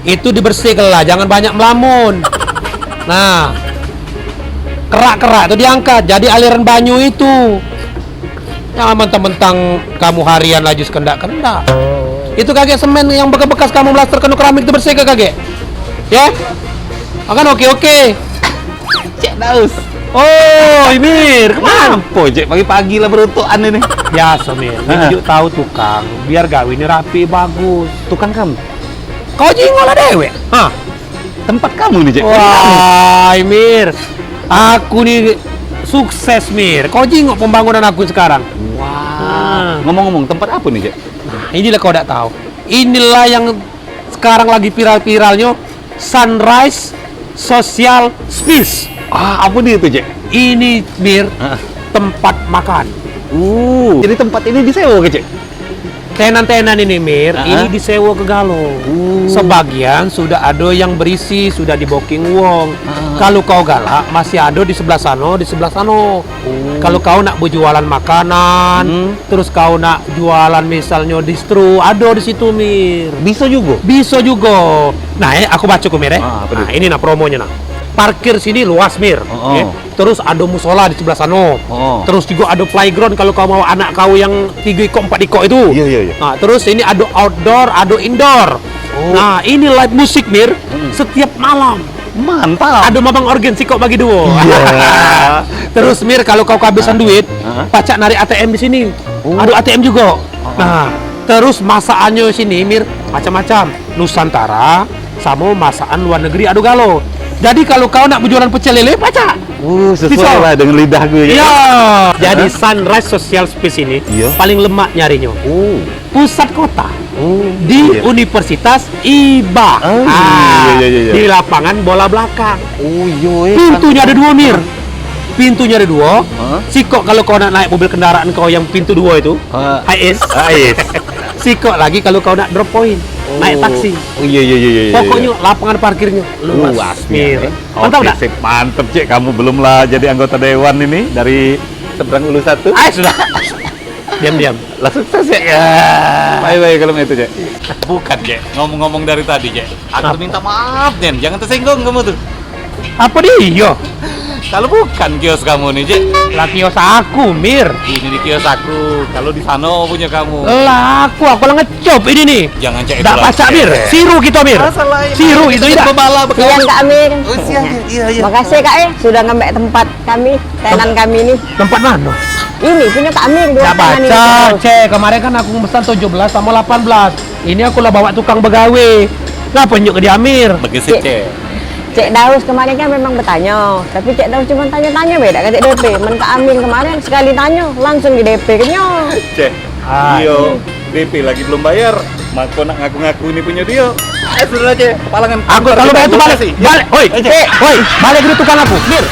Itu dibersihkan lah, jangan banyak melamun. Nah, kerak-kerak itu diangkat, jadi aliran banyu itu. Jangan mentang-mentang kamu harian laju sekendak-kendak. Itu kakek semen yang bekas-bekas kamu melaster kena keramik itu bersih ke kakek? Ya? Akan oke. Cek Daus. Oh, Mir, kemana? Kenapa Cek pagi-pagi lah berutuan ini? Biasa, Mir. Tunjuk tahu tukang, biar gawe ini rapi bagus. Tukang kamu? Kau jingol lah dewe. Hah? Tempat kamu nih Cek. Wah, Mir. Aku nih sukses, Mir. Kau jingok pembangunan aku sekarang. Wah. Ngomong-ngomong, tempat apa nih Cek? Nah, inilah kau tidak tahu. Inilah yang sekarang lagi viral-viralnya Sunrise Social Space. Apa nih itu Cek? Ini, Mir, tempat makan. Jadi tempat ini disewa ke Cek? Tenan-tenan ini, Mir, ini disewa ke Galo. Sebagian sudah ada yang berisi, sudah di booking wong. Kalau kau galak, masih ada di sebelah sana, di sebelah sana. Kalau kau nak berjualan makanan, terus kau nak jualan misalnya distro, ada di situ, Mir. Bisa juga? Bisa juga. Nah, aku baca ke Mir, apa Nah, itu? ini nah promonya nah. Parkir sini luas, Mir. Ya. Terus ada musola di sebelah sana. Terus juga ada playground kalau kau mau anak kau yang 3 ikok 4 ikok itu. Iya. Nah, terus ini ada outdoor, ada indoor. Nah, ini live musik, Mir. Setiap malam. Mantap. Ada mamang organ sikok bagi dua. Iya. Terus, Mir, kalau kau kehabisan duit, pacak narik ATM di sini. Ada ATM juga. Nah, terus masakannya sini, Mir, macam-macam. Nusantara sama masakan luar negeri ada galo. Jadi kalau kau nak berjualan pecel lele, pacak. Sesuai Bisa. lah dengan lidah gue. Iya. Jadi Sunrise Social Space ini paling lemak nyarinya. Pusat kota. Di Universitas IBA. Iya. Di lapangan bola belakang. Iya. Pintunya ada 2, Mir. Pintunya ada 2. Sikok kalau kau nak naik mobil kendaraan kau yang pintu 2 itu, HS. Sikok lagi kalau kau nak drop point, naik taksi. Iya. Pokoknya lapangan parkirnya luas, Mir. Mantap Oke, dah? sip. Mantep Cek, kamu belum lah jadi anggota dewan ini dari seberang ulu 1. Sudah. Diam-diam. Lah sukses ya. Baik kalau itu Cek. Bukan Cek, ngomong-ngomong dari tadi Cek. Aku minta maaf Den, jangan tersinggung kamu tuh. Apa dia? Kalau bukan kios kamu nih Cek. Lah kios aku, Mir. Ini di kios aku, kalau di sana punya kamu. Lah aku lah ngecop ini nih. Jangan Cek. Tak pacak, Mir. Siru kita, Mir. Siru itu tidak. Siang Kak Amir. Iya. Makasih Kak sudah ngambil tempat kami, tenan kami ini. Tempat mana? Ini punya Kak Amir dua Tak tenan ini. baca, Cek. Kemarin kan aku pesan 17 sama 18. Ini aku lah bawa tukang begawe. Ngapa nyuk ke dia, Amir? Begitu Cek. Cek Daus kemarin kan memang bertanya, tapi Cek Daus cuma tanya-tanya beda kan Cek DP. Men Kak Amir kemarin sekali tanya langsung di DP kenyo. Cek. Dia DP lagi belum bayar. Maka nak ngaku-ngaku ini punya dia. Sudah Cek, kepalangan. Aku kalau bayar itu balik. Balik. Oi, balik ke tukang aku. Mir.